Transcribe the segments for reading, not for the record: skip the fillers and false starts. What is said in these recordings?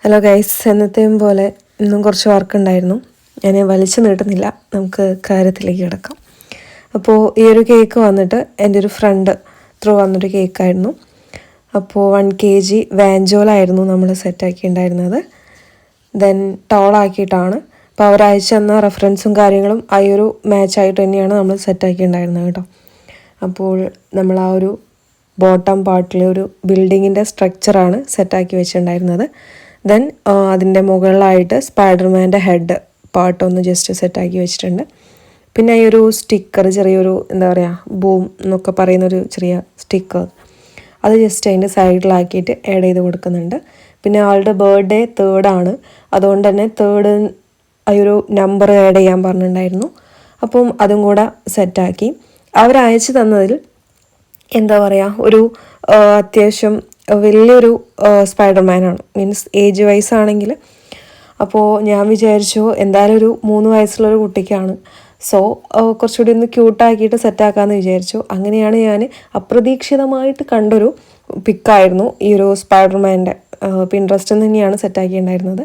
Hello guys, എന്നത്തെയും പോലെ ഇന്നും കുറച്ച് വർക്ക് ഉണ്ടായിരുന്നു. ഞാൻ വലിച്ചു നീട്ടുന്നില്ല, നമുക്ക് കാര്യത്തിലേക്ക് കിടക്കാം. അപ്പോൾ ഈ ഒരു കേക്ക് വന്നിട്ട് എൻ്റെ ഒരു ഫ്രണ്ട് ത്രൂ വന്നൊരു കേക്കായിരുന്നു. അപ്പോൾ 1 kg വാഞ്ചോലായിരുന്നു നമ്മൾ സെറ്റാക്കിയിട്ടുണ്ടായിരുന്നത്. ദെൻ ടോളാക്കിയിട്ടാണ്. അപ്പോൾ അവർ അയച്ചു തന്ന റെഫറൻസും കാര്യങ്ങളും ആ ഒരു മാച്ചായിട്ട് തന്നെയാണ് നമ്മൾ സെറ്റാക്കിയിട്ടുണ്ടായിരുന്നത് കേട്ടോ. അപ്പോൾ നമ്മൾ ആ ഒരു ബോട്ടം പാർട്ടിലെ ഒരു ബിൽഡിങ്ങിൻ്റെ സ്ട്രക്ചറാണ് സെറ്റാക്കി വെച്ചിട്ടുണ്ടായിരുന്നത്. ദെൻ അതിൻ്റെ മുകളിലായിട്ട് സ്പൈഡർമാൻ്റെ ഹെഡ് പാർട്ടൊന്ന് ജസ്റ്റ് സെറ്റാക്കി വെച്ചിട്ടുണ്ട്. പിന്നെ ഈ ഒരു സ്റ്റിക്കർ, ചെറിയൊരു എന്താ പറയുക, ബൂം എന്നൊക്കെ പറയുന്നൊരു ചെറിയ സ്റ്റിക്കർ, അത് ജസ്റ്റ് അതിൻ്റെ സൈഡിലാക്കിയിട്ട് ആഡ് ചെയ്ത് കൊടുക്കുന്നുണ്ട്. പിന്നെ ആളുടെ ബർത്ത്ഡേ 3rd ആണ്, അതുകൊണ്ട് തന്നെ 3rd ആ ഒരു നമ്പർ ആഡ് ചെയ്യാൻ പറഞ്ഞിട്ടുണ്ടായിരുന്നു. അപ്പം അതും കൂടെ സെറ്റാക്കി. അവരയച്ചു തന്നതിൽ എന്താ പറയുക, ഒരു അത്യാവശ്യം വലിയൊരു സ്പൈഡർമാനാണ്, മീൻസ് ഏജ് വൈസ് ആണെങ്കിൽ. അപ്പോൾ ഞാൻ വിചാരിച്ചു എന്തായാലും ഒരു 3 വയസ്സുള്ളൊരു കുട്ടിക്കാണ്, സോ കുറച്ചുകൂടി ഒന്ന് ക്യൂട്ടാക്കിയിട്ട് സെറ്റാക്കാമെന്ന് വിചാരിച്ചു. അങ്ങനെയാണ് ഞാൻ അപ്രതീക്ഷിതമായിട്ട് കണ്ടൊരു പിക്കായിരുന്നു ഈ ഒരു സ്പൈഡർമാൻ്റെ. പിൻട്രസ്റ്റിൽ തന്നെയാണ് സെറ്റാക്കിയിട്ടുണ്ടായിരുന്നത്.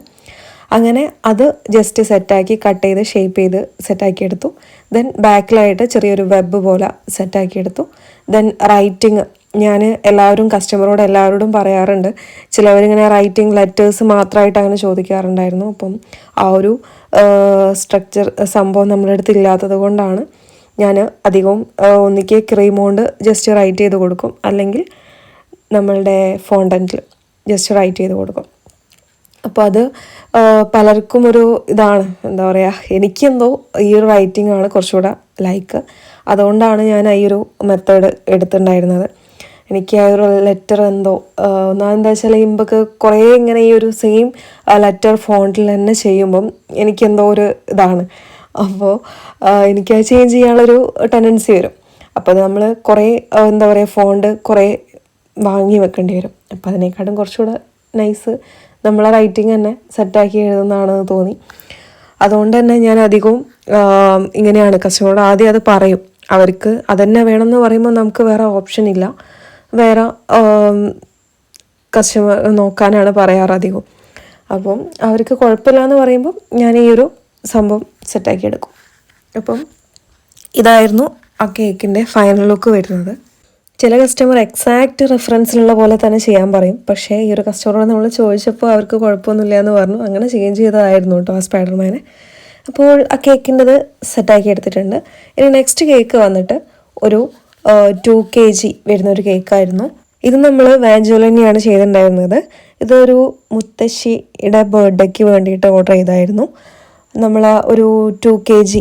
അങ്ങനെ അത് ജസ്റ്റ് സെറ്റാക്കി കട്ട് ചെയ്ത് ഷേപ്പ് ചെയ്ത് സെറ്റാക്കിയെടുത്തു. ദെൻ ബാക്കിലായിട്ട് ചെറിയൊരു വെബ് പോലെ സെറ്റാക്കിയെടുത്തു. ദെൻ റൈറ്റിങ്, ഞാൻ കസ്റ്റമറോട് എല്ലാവരോടും പറയാറുണ്ട്, ചിലവരിങ്ങനെ റൈറ്റിംഗ് ലെറ്റേഴ്സ് മാത്രമായിട്ട് അങ്ങനെ ചോദിക്കാറുണ്ടായിരുന്നു. അപ്പം ആ ഒരു സ്ട്രക്ചർ സംഭവം നമ്മുടെ അടുത്ത് ഇല്ലാത്തത് കൊണ്ടാണ് ഞാൻ അധികവും ഒന്നിക്ക് ക്രീം കൊണ്ട് ജസ്റ്റ് റൈറ്റ് ചെയ്ത് കൊടുക്കും, അല്ലെങ്കിൽ നമ്മളുടെ ഫോണ്ടൻറ്റിൽ ജസ്റ്റ് റൈറ്റ് ചെയ്ത് കൊടുക്കും. അപ്പോൾ അത് പലർക്കും ഒരു ഇതാണ്, എന്താ പറയുക, എനിക്കെന്തോ ഈ ഒരു റൈറ്റിംഗ് ആണ് കുറച്ചുകൂടെ ലൈക്ക്. അതുകൊണ്ടാണ് ഞാൻ ഈ ഒരു മെത്തേഡ് എടുത്തിട്ടുണ്ടായിരുന്നത്. എനിക്ക് ആ ഒരു ലെറ്റർ എന്തോ ഒന്നാമെന്താ വെച്ചാൽ ഇമ്പൊക്കെ കുറേ ഇങ്ങനെ ഈ ഒരു സെയിം ലെറ്റർ ഫോണ്ടിൽ തന്നെ ചെയ്യുമ്പം എനിക്കെന്തോ ഒരു ഇതാണ്. അപ്പോൾ എനിക്കത് ചേഞ്ച് ചെയ്യാനുള്ളൊരു ടെൻഡൻസി വരും. അപ്പോൾ അത് നമ്മൾ കുറേ എന്താ പറയുക, ഫോണ്ട് കുറേ വാങ്ങി വെക്കേണ്ടി വരും. അപ്പോൾ അതിനേക്കാളും കുറച്ചുകൂടെ നൈസ് നമ്മളെ റൈറ്റിംഗ് തന്നെ സെറ്റാക്കി എഴുതുന്നതാണെന്ന് തോന്നി. അതുകൊണ്ട് തന്നെ ഞാൻ അധികവും ഇങ്ങനെയാണ് കസ്റ്റമറോട് ആദ്യം അത് പറയും. അവർക്ക് അതന്നെ വേണമെന്ന് പറയുമ്പോൾ നമുക്ക് വേറെ ഓപ്ഷൻ ഇല്ല, വേറെ കസ്റ്റമർ നോക്കാനാണ് പറയാറ് അധികം. അപ്പം അവർക്ക് കുഴപ്പമില്ല എന്ന് പറയുമ്പം ഞാൻ ഈ ഒരു സംഭവം സെറ്റാക്കി എടുക്കും. അപ്പം ഇതായിരുന്നു ആ കേക്കിൻ്റെ ഫൈനൽ ലുക്ക് വരുന്നത്. ചില കസ്റ്റമർ എക്സാക്റ്റ് റെഫറൻസിലുള്ള പോലെ തന്നെ ചെയ്യാൻ പറയും, പക്ഷേ ഈ ഒരു കസ്റ്റമറോട് നമ്മൾ ചോദിച്ചപ്പോൾ അവർക്ക് കുഴപ്പമൊന്നുമില്ല എന്ന് പറഞ്ഞു. അങ്ങനെ ചേഞ്ച് ചെയ്തതായിരുന്നു കേട്ടോ ആ സ്പൈഡർമാനെ. അപ്പോൾ ആ കേക്കിൻ്റെത് സെറ്റാക്കി എടുത്തിട്ടുണ്ട്. ഇനി നെക്സ്റ്റ് കേക്ക് വന്നിട്ട് ഒരു 2 kg വരുന്നൊരു കേക്കായിരുന്നു. ഇത് നമ്മൾ വാഞ്ചോല തന്നെയാണ് ചെയ്തിട്ടുണ്ടായിരുന്നത്. ഇതൊരു മുത്തശ്ശിയുടെ ബർത്ത്ഡേക്ക് വേണ്ടിയിട്ട് ഓർഡർ ചെയ്തായിരുന്നു. നമ്മൾ ഒരു 2 kg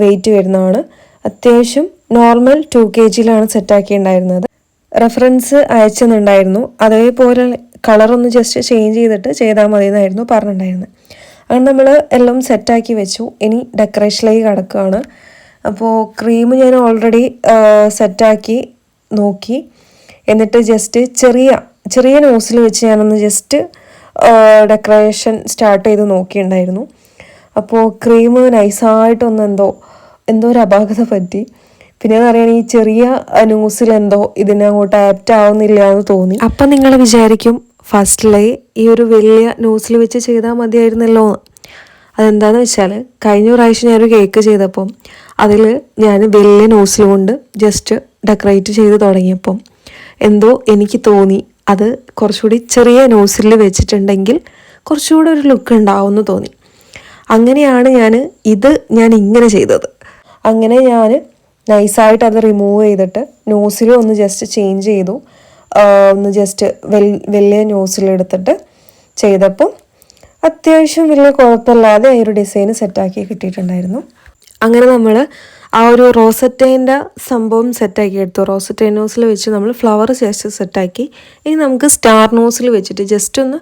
വെയിറ്റ് വരുന്നതാണ്. അത്യാവശ്യം നോർമൽ 2 kgയിലാണ് സെറ്റാക്കിയിട്ടുണ്ടായിരുന്നത്. റെഫറൻസ് അയച്ചെന്നുണ്ടായിരുന്നു, അതേപോലെ കളറൊന്ന് ജസ്റ്റ് ചേഞ്ച് ചെയ്തിട്ട് ചെയ്താൽ മതി എന്നായിരുന്നു പറഞ്ഞിട്ടുണ്ടായിരുന്നത്. അങ്ങനെ നമ്മൾ എല്ലാം സെറ്റാക്കി വെച്ചു. ഇനി ഡെക്കറേഷനിലേക്ക് കിടക്കുകയാണ്. അപ്പോൾ ക്രീം ഞാൻ ഓൾറെഡി സെറ്റാക്കി നോക്കി. എന്നിട്ട് ജസ്റ്റ് ചെറിയ നോസിൽ വെച്ച് ഞാനൊന്ന് ജസ്റ്റ് ഡെക്കറേഷൻ സ്റ്റാർട്ട് ചെയ്ത് നോക്കിയിട്ടുണ്ടായിരുന്നു. അപ്പോൾ ക്രീം നൈസായിട്ടൊന്ന് എന്തോ ഒരു അപാകത പറ്റി. പിന്നെ പറയുകയാണെങ്കിൽ ഈ ചെറിയ ന്യൂസിൽ എന്തോ ഇതിനങ്ങോട്ട് ആപ്റ്റ് ആവുന്നില്ല എന്ന് തോന്നി. അപ്പം നിങ്ങൾ വിചാരിക്കും ഫസ്റ്റിലെ ഈ ഒരു വലിയ ന്യൂസിൽ വെച്ച് ചെയ്താൽ മതിയായിരുന്നല്ലോ എന്ന്. അതെന്താണെന്ന് വെച്ചാൽ കഴിഞ്ഞ പ്രാവശ്യം ഞാനൊരു കേക്ക് ചെയ്തപ്പം അതിൽ ഞാൻ വലിയ ന്യൂസിൽ കൊണ്ട് ജസ്റ്റ് ഡെക്കറേറ്റ് ചെയ്ത് തുടങ്ങിയപ്പം എന്തോ എനിക്ക് തോന്നി അത് കുറച്ചുകൂടി ചെറിയ ന്യൂസിൽ വെച്ചിട്ടുണ്ടെങ്കിൽ കുറച്ചുകൂടെ ഒരു ലുക്ക് ഉണ്ടാവുമെന്ന് തോന്നി. അങ്ങനെയാണ് ഞാൻ ഇങ്ങനെ ചെയ്തത്. അങ്ങനെ ഞാൻ നൈസായിട്ട് അത് റിമൂവ് ചെയ്തിട്ട് നോസിലും ഒന്ന് ജസ്റ്റ് ചേഞ്ച് ചെയ്തു. ഒന്ന് ജസ്റ്റ് വലിയ നോസിലെടുത്തിട്ട് ചെയ്തപ്പം അത്യാവശ്യം വലിയ കുഴപ്പമില്ലാതെ ആ ഒരു ഡിസൈൻ സെറ്റാക്കി കിട്ടിയിട്ടുണ്ടായിരുന്നു. അങ്ങനെ നമ്മൾ ആ ഒരു റോസറ്റൈൻ്റെ സംഭവം സെറ്റാക്കി എടുത്തു. റോസറ്റൈൻ നോസിൽ വെച്ച് നമ്മൾ ഫ്ലവർ ജസ്റ്റ് സെറ്റാക്കി. ഇനി നമുക്ക് സ്റ്റാർ നോസിൽ വെച്ചിട്ട് ജസ്റ്റ് ഒന്ന്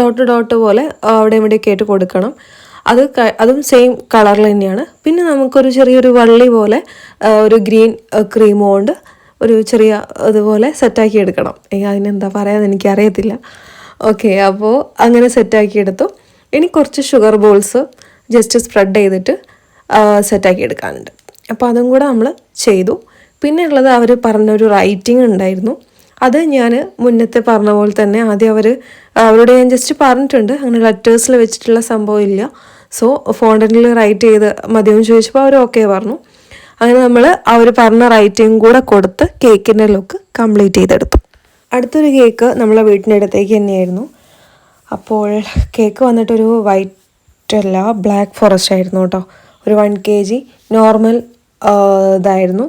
ഡോട്ട് പോലെ അവിടെ ഇവിടെയൊക്കെ ആയിട്ട് കൊടുക്കണം. അതും സെയിം കളറിൽ തന്നെയാണ്. പിന്നെ നമുക്കൊരു ചെറിയൊരു വള്ളി പോലെ ഒരു ഗ്രീൻ ക്രീം കൊണ്ട് ഒരു ചെറിയ അതുപോലെ സെറ്റാക്കി എടുക്കണം. അതിനെന്താ പറയാന്ന് എനിക്കറിയത്തില്ല. ഓക്കെ, അപ്പോൾ അങ്ങനെ സെറ്റാക്കി എടുത്തു. ഇനി കുറച്ച് ഷുഗർ ബോൾസ് ജസ്റ്റ് സ്പ്രെഡ് ചെയ്തിട്ട് സെറ്റാക്കി എടുക്കാനുണ്ട്. അപ്പോൾ അതും കൂടെ നമ്മൾ ചെയ്തു. പിന്നെ ഉള്ളത് അവർ പറഞ്ഞൊരു റൈറ്റിംഗ് ഉണ്ടായിരുന്നു. അത് ഞാൻ മുന്നത്തെ പറഞ്ഞ പോലെ തന്നെ ആദ്യം അവർ അവരോട് ഞാൻ ജസ്റ്റ് പറഞ്ഞിട്ടുണ്ട്, അങ്ങനെ ലെറ്റേഴ്സിൽ വെച്ചിട്ടുള്ള സംഭവം ഇല്ല, സോ ഫോണ്ടനിൽ റൈറ്റ് ചെയ്ത് മതിയെന്ന് ചോദിച്ചപ്പോൾ അവർ ഓക്കെ പറഞ്ഞു. അങ്ങനെ നമ്മൾ അവർ പറഞ്ഞ റൈറ്റിംഗ് കൂടെ കൊടുത്ത് കേക്കിൻ്റെ ലുക്ക് കംപ്ലീറ്റ് ചെയ്തെടുത്തു. അടുത്തൊരു കേക്ക് നമ്മളെ വീട്ടിൻ്റെ അടുത്തേക്ക് തന്നെയായിരുന്നു. അപ്പോൾ കേക്ക് വന്നിട്ടൊരു വൈറ്റ് അല്ല, ബ്ലാക്ക് ഫോറസ്റ്റ് ആയിരുന്നു കേട്ടോ. ഒരു 1 kg നോർമൽ ഇതായിരുന്നു.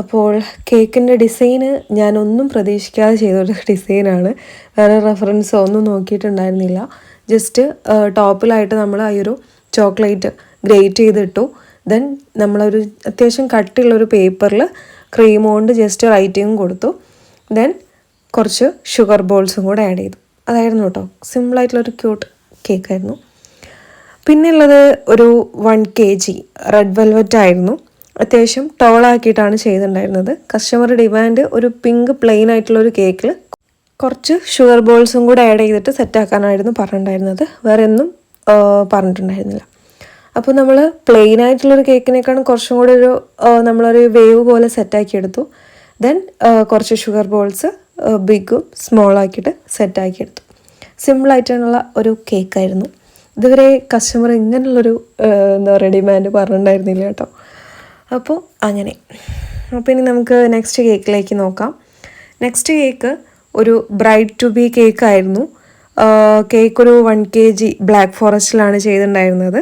അപ്പോൾ കേക്കിൻ്റെ ഡിസൈന് ഞാനൊന്നും പ്രതീക്ഷിക്കാതെ ചെയ്തൊരു ഡിസൈനാണ്. വേറെ റെഫറൻസോ ഒന്നും നോക്കിയിട്ടുണ്ടായിരുന്നില്ല. ജസ്റ്റ് ടോപ്പിലായിട്ട് നമ്മൾ ആ ഒരു ചോക്ലേറ്റ് ഗ്രേറ്റ് ചെയ്തിട്ടു. ദെൻ നമ്മളൊരു അത്യാവശ്യം കട്ടിയുള്ളൊരു പേപ്പറിൽ ക്രീം കൊണ്ട് ജസ്റ്റ് റൈറ്റിങ്ങും കൊടുത്തു. ദെൻ കുറച്ച് ഷുഗർ ബോൾസും കൂടെ ആഡ് ചെയ്തു. അതായിരുന്നു കേട്ടോ, സിമ്പിളായിട്ടുള്ളൊരു ക്യൂട്ട് കേക്കായിരുന്നു. പിന്നെ ഉള്ളത് ഒരു 1 kg റെഡ് വെൽവെറ്റ് ആയിരുന്നു. അത്യാവശ്യം ടോളാക്കിയിട്ടാണ് ചെയ്തിട്ടുണ്ടായിരുന്നത്. കസ്റ്റമർ ഡിമാൻഡ് ഒരു പിങ്ക് പ്ലെയിൻ ആയിട്ടുള്ളൊരു കേക്കിൽ കുറച്ച് ഷുഗർ ബോൾസും കൂടെ ആഡ് ചെയ്തിട്ട് സെറ്റാക്കാനായിരുന്നു പറഞ്ഞിട്ടുണ്ടായിരുന്നത്. വേറെ ഒന്നും പറഞ്ഞിട്ടുണ്ടായിരുന്നില്ല. അപ്പോൾ നമ്മൾ പ്ലെയിൻ ആയിട്ടുള്ളൊരു കേക്കിനേക്കാളും കുറച്ചും കൂടെ ഒരു നമ്മളൊരു വേവ് പോലെ സെറ്റാക്കി എടുത്തു. ദെൻ കുറച്ച് ഷുഗർ ബോൾസ് ബിഗും സ്മോളാക്കിയിട്ട് സെറ്റാക്കി എടുത്തു. സിമ്പിളായിട്ടുള്ള ഒരു കേക്കായിരുന്നു. ഇതുവരെ കസ്റ്റമർ ഇങ്ങനെയുള്ളൊരു എന്താ പറയുക ഡിമാൻഡ് പറഞ്ഞിട്ടുണ്ടായിരുന്നില്ല കേട്ടോ. അപ്പോൾ അങ്ങനെ. അപ്പോൾ ഇനി നമുക്ക് നെക്സ്റ്റ് കേക്കിലേക്ക് നോക്കാം. നെക്സ്റ്റ് കേക്ക് ഒരു ബ്രൈഡ് ടു ബി കേക്കായിരുന്നു. കേക്ക് ഒരു 1 kg ബ്ലാക്ക് ഫോറസ്റ്റിലാണ് ചെയ്തിട്ടുണ്ടായിരുന്നത്.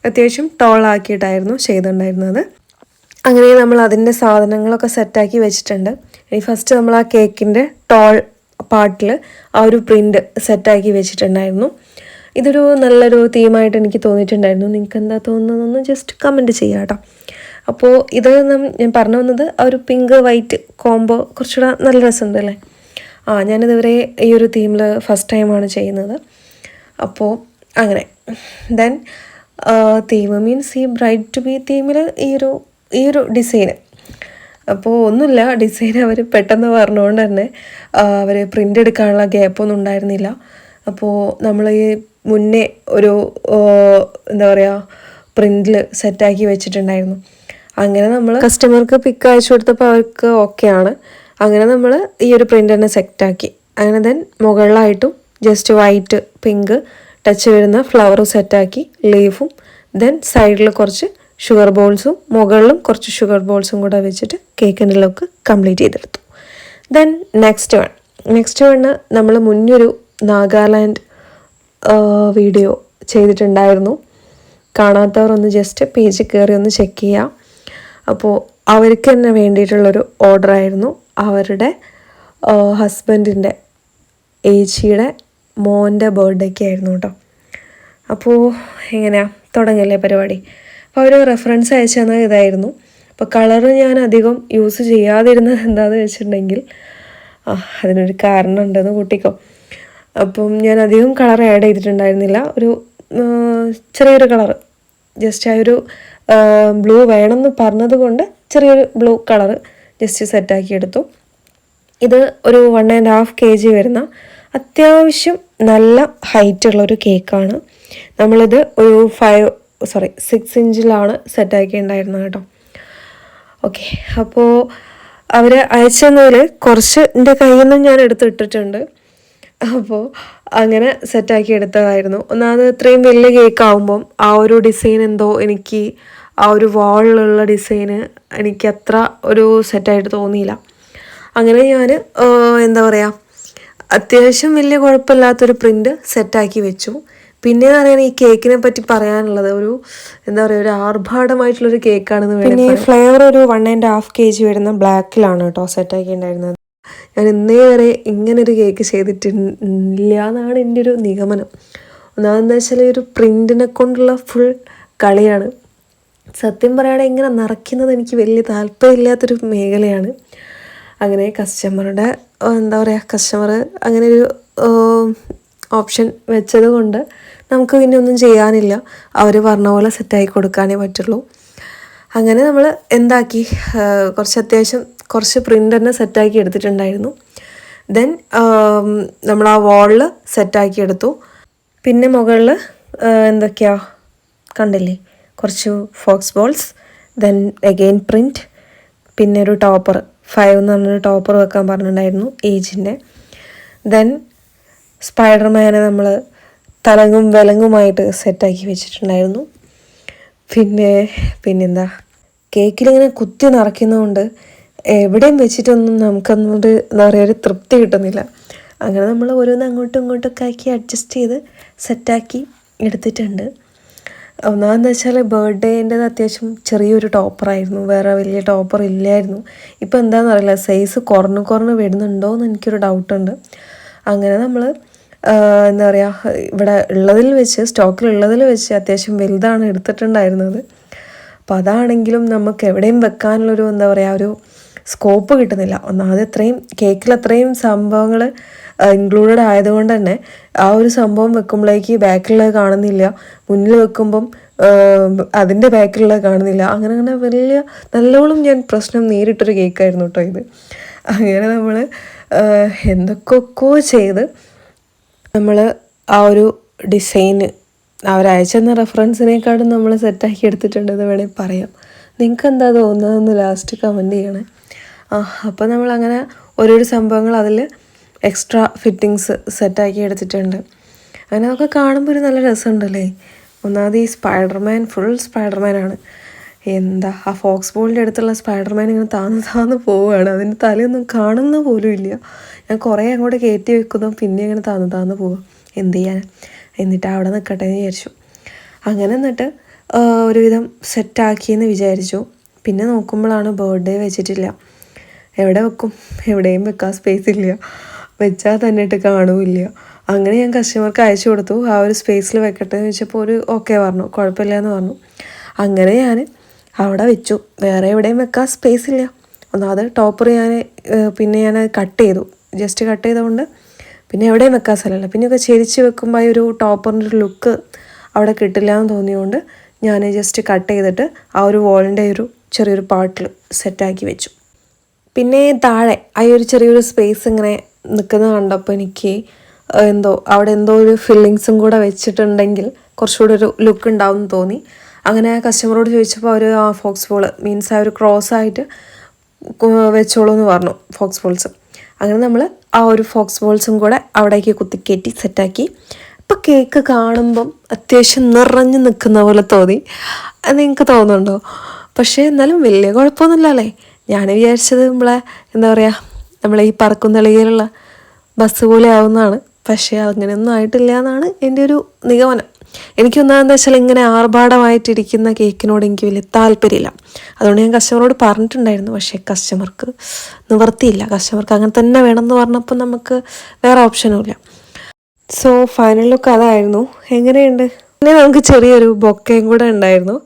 അത്യാവശ്യം ടോളാക്കിയിട്ടായിരുന്നു ചെയ്തിട്ടുണ്ടായിരുന്നത്. അങ്ങനെ നമ്മൾ അതിൻ്റെ സാധനങ്ങളൊക്കെ സെറ്റാക്കി വെച്ചിട്ടുണ്ട്. ഇനി ഫസ്റ്റ് നമ്മൾ ആ കേക്കിൻ്റെ ടോൾ പാർട്ടിൽ ആ ഒരു പ്രിൻ്റ് സെറ്റാക്കി വെച്ചിട്ടുണ്ടായിരുന്നു. ഇതൊരു നല്ലൊരു തീമായിട്ട് എനിക്ക് തോന്നിയിട്ടുണ്ടായിരുന്നു. നിങ്ങൾക്ക് എന്താ തോന്നുന്നതെന്ന് ജസ്റ്റ് കമൻറ്റ് ചെയ്യാം കേട്ടോ. അപ്പോൾ ഇത് ഞാൻ പറഞ്ഞു വന്നത് ആ ഒരു പിങ്ക് വൈറ്റ് കോംബോ കുറച്ചുകൂടെ നല്ല രസമുണ്ട് അല്ലേ. ഞാനിതുവരെ ഈ ഒരു തീമിൽ ഫസ്റ്റ് ടൈമാണ് ചെയ്യുന്നത്. അപ്പോൾ അങ്ങനെ ദെൻ തീം മീൻസ് ഈ ബ്രൈഡ് ടു ബി തീമിൽ ഈ ഒരു ഡിസൈന്. അപ്പോൾ ഒന്നുമില്ല, ഡിസൈൻ അവർ പെട്ടെന്ന് പറഞ്ഞുകൊണ്ട് തന്നെ അവർ പ്രിൻ്റ് എടുക്കാനുള്ള ഗ്യാപ്പൊന്നും ഉണ്ടായിരുന്നില്ല. അപ്പോൾ നമ്മൾ ഈ മുന്നേ ഒരു എന്താ പറയുക പ്രിൻ്റിൽ സെറ്റാക്കി വെച്ചിട്ടുണ്ടായിരുന്നു. അങ്ങനെ നമ്മൾ കസ്റ്റമർക്ക് പിക്ക് അയച്ചു കൊടുത്തപ്പോൾ അവർക്ക് ഓക്കെയാണ്. അങ്ങനെ നമ്മൾ ഈ ഒരു പ്രിൻ്റ് തന്നെ സെറ്റാക്കി. അങ്ങനെ ദെൻ മുകളിലായിട്ടും ജസ്റ്റ് വൈറ്റ് പിങ്ക് ടച്ച് വരുന്ന ഫ്ലവറും സെറ്റാക്കി, ലീഫും ദെൻ സൈഡിൽ കുറച്ച് ഷുഗർ ബോൾസും മുകളിലും കുറച്ച് ഷുഗർ ബോൾസും കൂടെ വെച്ചിട്ട് കേക്കിൻ്റെ ലുക്ക് കംപ്ലീറ്റ് ചെയ്തെടുത്തു. ദെൻ നെക്സ്റ്റ് വണ്ണ് നമ്മൾ മുന്നൊരു നാഗാലാൻഡ് വീഡിയോ ചെയ്തിട്ടുണ്ടായിരുന്നു. കാണാത്തവർ ഒന്ന് ജസ്റ്റ് പേജിൽ കയറി ഒന്ന് ചെക്ക് ചെയ്യാം. അപ്പോൾ അവർക്ക് തന്നെ വേണ്ടിയിട്ടുള്ളൊരു ഓർഡറായിരുന്നു. അവരുടെ ഹസ്ബൻഡിൻ്റെ ഏച്ചിയുടെ മോൻ്റെ ബർത്ത്ഡേക്ക് ആയിരുന്നു കേട്ടോ. അപ്പോൾ എങ്ങനെയാണ് തുടങ്ങിയല്ലേ പരിപാടി. അപ്പോൾ അവർ റെഫറൻസ് അയച്ചു തന്നത് ഇതായിരുന്നു. അപ്പോൾ കളറ് ഞാൻ അധികം യൂസ് ചെയ്യാതിരുന്നത് എന്താണെന്ന് വെച്ചിട്ടുണ്ടെങ്കിൽ അതിനൊരു കാരണം ഉണ്ടെന്ന് കൂട്ടിക്കോ. അപ്പം ഞാൻ അധികം കളർ ആഡ് ചെയ്തിട്ടുണ്ടായിരുന്നില്ല. ഒരു ചെറിയൊരു കളറ് ജസ്റ്റ് ആ ഒരു ബ്ലൂ വേണമെന്ന് പറഞ്ഞത് കൊണ്ട് ചെറിയൊരു ബ്ലൂ കളറ് ജസ്റ്റ് സെറ്റാക്കി എടുത്തു. ഇത് ഒരു 1.5 kg വരുന്ന അത്യാവശ്യം നല്ല ഹൈറ്റുള്ളൊരു കേക്കാണ്. നമ്മളിത് ഒരു 6 ഇഞ്ചിലാണ് സെറ്റാക്കിയിട്ടുണ്ടായിരുന്നത് കേട്ടോ. ഓക്കെ, അപ്പോൾ അവർ അയച്ചതിൽ കുറച്ച് എൻ്റെ കയ്യിൽ നിന്നും ഞാൻ എടുത്തിട്ടിട്ടുണ്ട്. അപ്പോൾ അങ്ങനെ സെറ്റാക്കി എടുത്തതായിരുന്നു. ഒന്നാമത് ഇത്രയും വലിയ കേക്കാവുമ്പം ആ ഒരു ഡിസൈൻ എന്തോ എനിക്ക് ആ ഒരു വാളിലുള്ള ഡിസൈന് എനിക്ക് അത്ര ഒരു സെറ്റായിട്ട് തോന്നിയില്ല. അങ്ങനെ ഞാൻ എന്താ പറയുക അത്യാവശ്യം വലിയ കുഴപ്പമില്ലാത്തൊരു പ്രിൻ്റ് സെറ്റാക്കി വെച്ചു. പിന്നെ അറിയാൻ ഈ കേക്കിനെ പറ്റി പറയാനുള്ളത് ഒരു എന്താ പറയുക ഒരു ആർഭാടമായിട്ടുള്ളൊരു കേക്കാണെന്ന് വേണം. പിന്നെ ഈ ഫ്ലേവർ ഒരു 1.5 kg വരുന്ന ബ്ലാക്കിലാണ് കേട്ടോ സെറ്റാക്കിയിട്ടുണ്ടായിരുന്നത്. ഞാൻ ഇന്നേ വരെ ഇങ്ങനൊരു കേക്ക് ചെയ്തിട്ടില്ല എന്നാണ് എൻ്റെ ഒരു നിഗമനം. ഒന്നാമെന്ന് വെച്ചാൽ ഒരു പ്രിൻറ്റിനെ കൊണ്ടുള്ള ഫുൾ കളിയാണ്. സത്യം പറയുകയാണെങ്കിൽ ഇങ്ങനെ നിറയ്ക്കുന്നത് എനിക്ക് വലിയ താല്പര്യമില്ലാത്തൊരു മേഖലയാണ്. അങ്ങനെ കസ്റ്റമറുടെ എന്താ പറയുക കസ്റ്റമർ അങ്ങനെ ഒരു ഓപ്ഷൻ വെച്ചത് കൊണ്ട് നമുക്ക് പിന്നെ ഒന്നും ചെയ്യാനില്ല. അവർ പറഞ്ഞ പോലെ സെറ്റാക്കി കൊടുക്കാനേ പറ്റുള്ളൂ. അങ്ങനെ നമ്മൾ എന്താക്കി കുറച്ച് പ്രിൻ്റ് തന്നെ സെറ്റാക്കി എടുത്തിട്ടുണ്ടായിരുന്നു. ദെൻ നമ്മൾ ആ വാളിൽ സെറ്റാക്കി എടുത്തു. പിന്നെ മുകളിൽ എന്തൊക്കെയാ കണ്ടില്ലേ കുറച്ച് faux balls, then again print, പിന്നെ ഒരു ടോപ്പർ 5 എന്ന് പറഞ്ഞൊരു ടോപ്പർ വെക്കാൻ പറഞ്ഞിട്ടുണ്ടായിരുന്നു ഏജിൻ്റെ. ദെൻ സ്പൈഡർമാനെ നമ്മൾ തലങ്ങും വിലങ്ങുമായിട്ട് സെറ്റാക്കി വെച്ചിട്ടുണ്ടായിരുന്നു. പിന്നെന്താ, കേക്കിലിങ്ങനെ കുത്തി നിറയ്ക്കുന്നതുകൊണ്ട് എവിടെയും വെച്ചിട്ടൊന്നും നമുക്കന്നോട് എന്താ പറയുക ഒരു തൃപ്തി കിട്ടുന്നില്ല. അങ്ങനെ നമ്മൾ ഓരോന്ന് അങ്ങോട്ടും ഇങ്ങോട്ടൊക്കെ ആക്കി അഡ്ജസ്റ്റ് ചെയ്ത് സെറ്റാക്കി എടുത്തിട്ടുണ്ട്. ഒന്നാമെന്ന് വെച്ചാൽ ബർത്ത്ഡേൻ്റെത് അത്യാവശ്യം ചെറിയൊരു ടോപ്പറായിരുന്നു, വേറെ വലിയ ടോപ്പർ ഇല്ലായിരുന്നു. ഇപ്പോൾ എന്താണെന്ന് അറിയില്ല, സൈസ് കുറഞ്ഞ് വരുന്നുണ്ടോ എന്ന് എനിക്കൊരു ഡൗട്ടുണ്ട്. അങ്ങനെ നമ്മൾ എന്താ പറയുക, ഇവിടെ ഉള്ളതിൽ വെച്ച് സ്റ്റോക്കിലുള്ളതിൽ വെച്ച് അത്യാവശ്യം വലുതാണ് എടുത്തിട്ടുണ്ടായിരുന്നത്. അപ്പോൾ അതാണെങ്കിലും നമുക്ക് എവിടെയും വെക്കാനുള്ളൊരു എന്താ പറയുക ഒരു സ്കോപ്പ് കിട്ടുന്നില്ല. ഒന്നാമത് കേക്കിൽ അത്രയും സംഭവങ്ങൾ ഇൻക്ലൂഡഡ് ആയതുകൊണ്ട് തന്നെ ആ ഒരു സംഭവം വെക്കുമ്പോഴേക്ക് ബാക്കിലുള്ളത് കാണുന്നില്ല, മുന്നിൽ വെക്കുമ്പം അതിൻ്റെ ബാക്കിലുള്ളത് കാണുന്നില്ല. അങ്ങനെ വലിയ നല്ലോണം ഞാൻ പ്രശ്നം നേരിട്ടൊരു കേക്കായിരുന്നു കേട്ടോ ഇത്. അങ്ങനെ നമ്മൾ എന്തൊക്കെയൊക്കെയോ ചെയ്ത് നമ്മൾ ആ ഒരു ഡിസൈന് അവരയച്ചെന്ന റെഫറൻസിനേക്കാളും നമ്മൾ സെറ്റാക്കി എടുത്തിട്ടുണ്ടെന്ന് വേണമെങ്കിൽ പറയാം. നിങ്ങൾക്ക് എന്താ തോന്നുന്നതെന്ന് ലാസ്റ്റ് കമൻറ്റ് ചെയ്യണേ. അപ്പോൾ നമ്മളങ്ങനെ ഓരോരോ സംഭവങ്ങൾ അതിൽ എക്സ്ട്രാ ഫിറ്റിങ്സ് സെറ്റാക്കി എടുത്തിട്ടുണ്ട്. അങ്ങനെ അതൊക്കെ കാണുമ്പോൾ ഒരു നല്ല രസമുണ്ടല്ലേ. ഒന്നാമത് ഈ ഫുൾ സ്പൈഡർമാനാണ്. എന്താ ആ ഫോക്സ് ബോളിൻ്റെ അടുത്തുള്ള സ്പൈഡർമാൻ ഇങ്ങനെ താന്ന് പോവുകയാണ്. അതിൻ്റെ തലയൊന്നും കാണുന്ന പോലും ഇല്ല. ഞാൻ കുറേ അങ്ങോട്ട് കയറ്റി വെക്കുന്നു, പിന്നെ ഇങ്ങനെ താന്ന് പോവുക. എന്ത് ചെയ്യാൻ, എന്നിട്ട് അവിടെ നിൽക്കട്ടെ എന്ന് വിചാരിച്ചു. അങ്ങനെ എന്നിട്ട് ഒരുവിധം സെറ്റാക്കിയെന്ന് വിചാരിച്ചു. പിന്നെ നോക്കുമ്പോഴാണ് ബർത്ത്ഡേ വെച്ചിട്ടില്ല. എവിടെ വെക്കും, എവിടെയും വെക്കാൻ സ്പേസ് ഇല്ല, വെച്ചാൽ തന്നെ ഇട്ട് കാണുമില്ല. അങ്ങനെ ഞാൻ കസ്റ്റമർക്ക് അയച്ചു കൊടുത്തു, ആ ഒരു സ്പേസിൽ വെക്കട്ടെ എന്ന് വെച്ചപ്പോൾ ഒരു ഓക്കെ പറഞ്ഞു, കുഴപ്പമില്ല എന്ന് പറഞ്ഞു. അങ്ങനെ ഞാൻ അവിടെ വെച്ചു. വേറെ എവിടെയും വെക്കാൻ സ്പേസ് ഇല്ല. ഒന്നാമത് ടോപ്പർ പിന്നെ ഞാൻ കട്ട് ചെയ്തു, ജസ്റ്റ് കട്ട് ചെയ്തുകൊണ്ട് പിന്നെ എവിടെയും വെക്കാൻ സ്ഥലമില്ല. പിന്നെയൊക്കെ ചെരിച്ച് വെക്കുമ്പോൾ ആ ഒരു ടോപ്പറിൻ്റെ ഒരു ലുക്ക് അവിടെ കിട്ടില്ല എന്ന് തോന്നിയുകൊണ്ട് ഞാൻ ജസ്റ്റ് കട്ട് ചെയ്തിട്ട് ആ ഒരു വോളിൻ്റെ ഒരു ചെറിയൊരു പാർട്ടിൽ സെറ്റാക്കി വെച്ചു. പിന്നെ താഴെ ആ ഒരു ചെറിയൊരു സ്പേസ് ഇങ്ങനെ നിൽക്കുന്നത് കണ്ടപ്പോൾ എനിക്ക് അവിടെ എന്തോ ഒരു ഫില്ലിങ്സും കൂടെ വെച്ചിട്ടുണ്ടെങ്കിൽ കുറച്ചുകൂടെ ഒരു ലുക്ക് ഉണ്ടാവും എന്ന് തോന്നി. അങ്ങനെ കസ്റ്റമറോട് ചോദിച്ചപ്പോൾ അവർ ആ ഫോക്സ് ബോൾ മീൻസ് ആ ഒരു ക്രോസ് ആയിട്ട് വെച്ചോളൂ എന്ന് പറഞ്ഞു, ഫോക്സ് ബോൾസ്. അങ്ങനെ നമ്മൾ ആ ഒരു ഫോക്സ് ബോൾസും കൂടെ അവിടേക്ക് കുത്തിക്കയറ്റി സെറ്റാക്കി. ഇപ്പം കേക്ക് കാണുമ്പം അത്യാവശ്യം നിറഞ്ഞു നിൽക്കുന്ന പോലെ തോന്നി. അത് നിങ്ങൾക്ക് തോന്നുന്നുണ്ടോ? പക്ഷേ എന്നാലും വലിയ കുഴപ്പമൊന്നുമില്ല അല്ലേ. ഞാൻ വിചാരിച്ചത് എന്താ പറയുക, നമ്മളെ ഈ പറക്കുന്തളികയിലുള്ള ബസ് പോലെ ആവുന്നതാണ്. പക്ഷേ അങ്ങനെയൊന്നും ആയിട്ടില്ല എന്നാണ് എൻ്റെ ഒരു നിഗമനം. എനിക്കൊന്നാമെന്ന് വെച്ചാൽ ഇങ്ങനെ ആർഭാടമായിട്ടിരിക്കുന്ന കേക്കിനോട് എനിക്ക് വലിയ താല്പര്യമില്ല. അതുകൊണ്ട് ഞാൻ കസ്റ്റമറോട് പറഞ്ഞിട്ടുണ്ടായിരുന്നു. പക്ഷേ കസ്റ്റമർക്ക് നിവർത്തിയില്ല. കസ്റ്റമർക്ക് അങ്ങനെ തന്നെ വേണമെന്ന് പറഞ്ഞപ്പോൾ നമുക്ക് വേറെ ഓപ്ഷനും ഇല്ല. സോ ഫൈനൽ ലുക്ക് അതായിരുന്നു. എങ്ങനെയുണ്ട്? പിന്നെ നമുക്ക് ചെറിയൊരു ബൊക്കയും കൂടെ ഉണ്ടായിരുന്നു.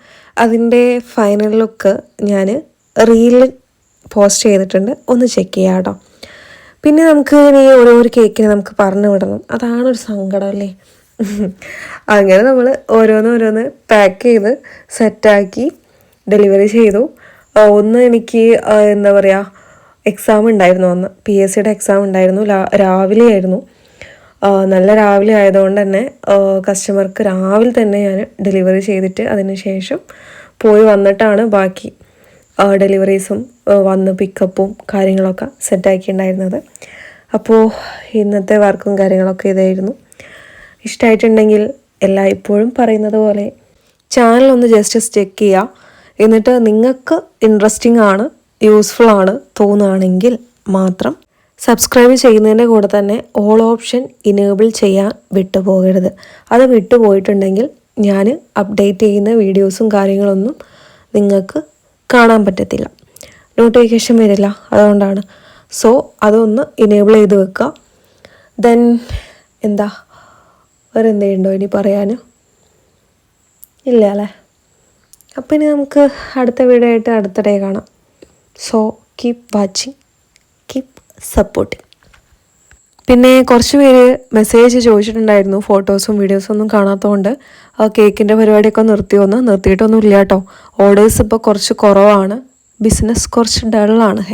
അതിൻ്റെ ഫൈനൽ ലുക്ക് ഞാൻ റീലിൽ പോസ്റ്റ് ചെയ്തിട്ടുണ്ട്, ഒന്ന് ചെക്ക് ചെയ്യാം കേട്ടോ. പിന്നെ നമുക്ക് ഈ ഓരോരോ കേക്കിന് നമുക്ക് പറഞ്ഞു വിടണം, അതാണൊരു സങ്കടം അല്ലേ. അങ്ങനെ നമ്മൾ ഓരോന്ന് പാക്ക് ചെയ്ത് സെറ്റാക്കി ഡെലിവറി ചെയ്തു. ഒന്ന് എനിക്ക് എന്താ പറയുക എക്സാം ഉണ്ടായിരുന്നു, അന്ന് PSCയുടെ എക്സാം ഉണ്ടായിരുന്നു. രാവിലെ ആയിരുന്നു, നല്ല രാവിലെ ആയതുകൊണ്ട് തന്നെ കസ്റ്റമർക്ക് രാവിലെ തന്നെ ഞാൻ ഡെലിവറി ചെയ്തിട്ട് അതിന് ശേഷം പോയി വന്നിട്ടാണ് ബാക്കി ഡെലിവറീസും വന്ന് പിക്കപ്പും കാര്യങ്ങളൊക്കെ സെറ്റാക്കിയിട്ടുണ്ടായിരുന്നത്. അപ്പോൾ ഇന്നത്തെ വർക്കും കാര്യങ്ങളൊക്കെ ഇതായിരുന്നു. ഇഷ്ടമായിട്ടുണ്ടെങ്കിൽ ഇപ്പോഴും പറയുന്നത് പോലെ ചാനലൊന്ന് ജസ്റ്റ് ചെക്ക് ചെയ്യുക. എന്നിട്ട് നിങ്ങൾക്ക് ഇൻട്രസ്റ്റിംഗ് ആണ്, യൂസ്ഫുൾ ആണ് തോന്നുകയാണെങ്കിൽ മാത്രം സബ്സ്ക്രൈബ് ചെയ്യുന്നതിൻ്റെ കൂടെ തന്നെ ഓൾ ഓപ്ഷൻ ഇനേബിൾ ചെയ്യാൻ വിട്ടുപോകരുത്. അത് വിട്ടുപോയിട്ടുണ്ടെങ്കിൽ ഞാൻ അപ്ഡേറ്റ് ചെയ്യുന്ന വീഡിയോസും കാര്യങ്ങളൊന്നും നിങ്ങൾക്ക് കാണാൻ പറ്റത്തില്ല, നോട്ടിഫിക്കേഷൻ വരില്ല. അതുകൊണ്ടാണ്. സോ അതൊന്ന് ഇനേബിൾ ചെയ്ത് വെക്കുക. ദെൻ എന്താ വേറെ എന്തെയുണ്ടോ ഇനി പറയാൻ? ഇല്ല അല്ലേ. അപ്പം ഇനി നമുക്ക് അടുത്ത വീഡിയോ ആയിട്ട് അടുത്തിടെ കാണാം. So keep watching, keep supporting. പിന്നെ കുറച്ച് പേര് മെസ്സേജ് ചോദിച്ചിട്ടുണ്ടായിരുന്നു, ഫോട്ടോസും വീഡിയോസും ഒന്നും കാണാത്തതുകൊണ്ട് കേക്കിൻ്റെ പരിപാടിയൊക്കെ നിർത്തിയിട്ടൊന്നും ഇല്ല കേട്ടോ. ഓർഡേഴ്സ് ഇപ്പോൾ കുറച്ച് കുറവാണ്, ബിസിനസ് കുറച്ച് ഡള്ളാണ്.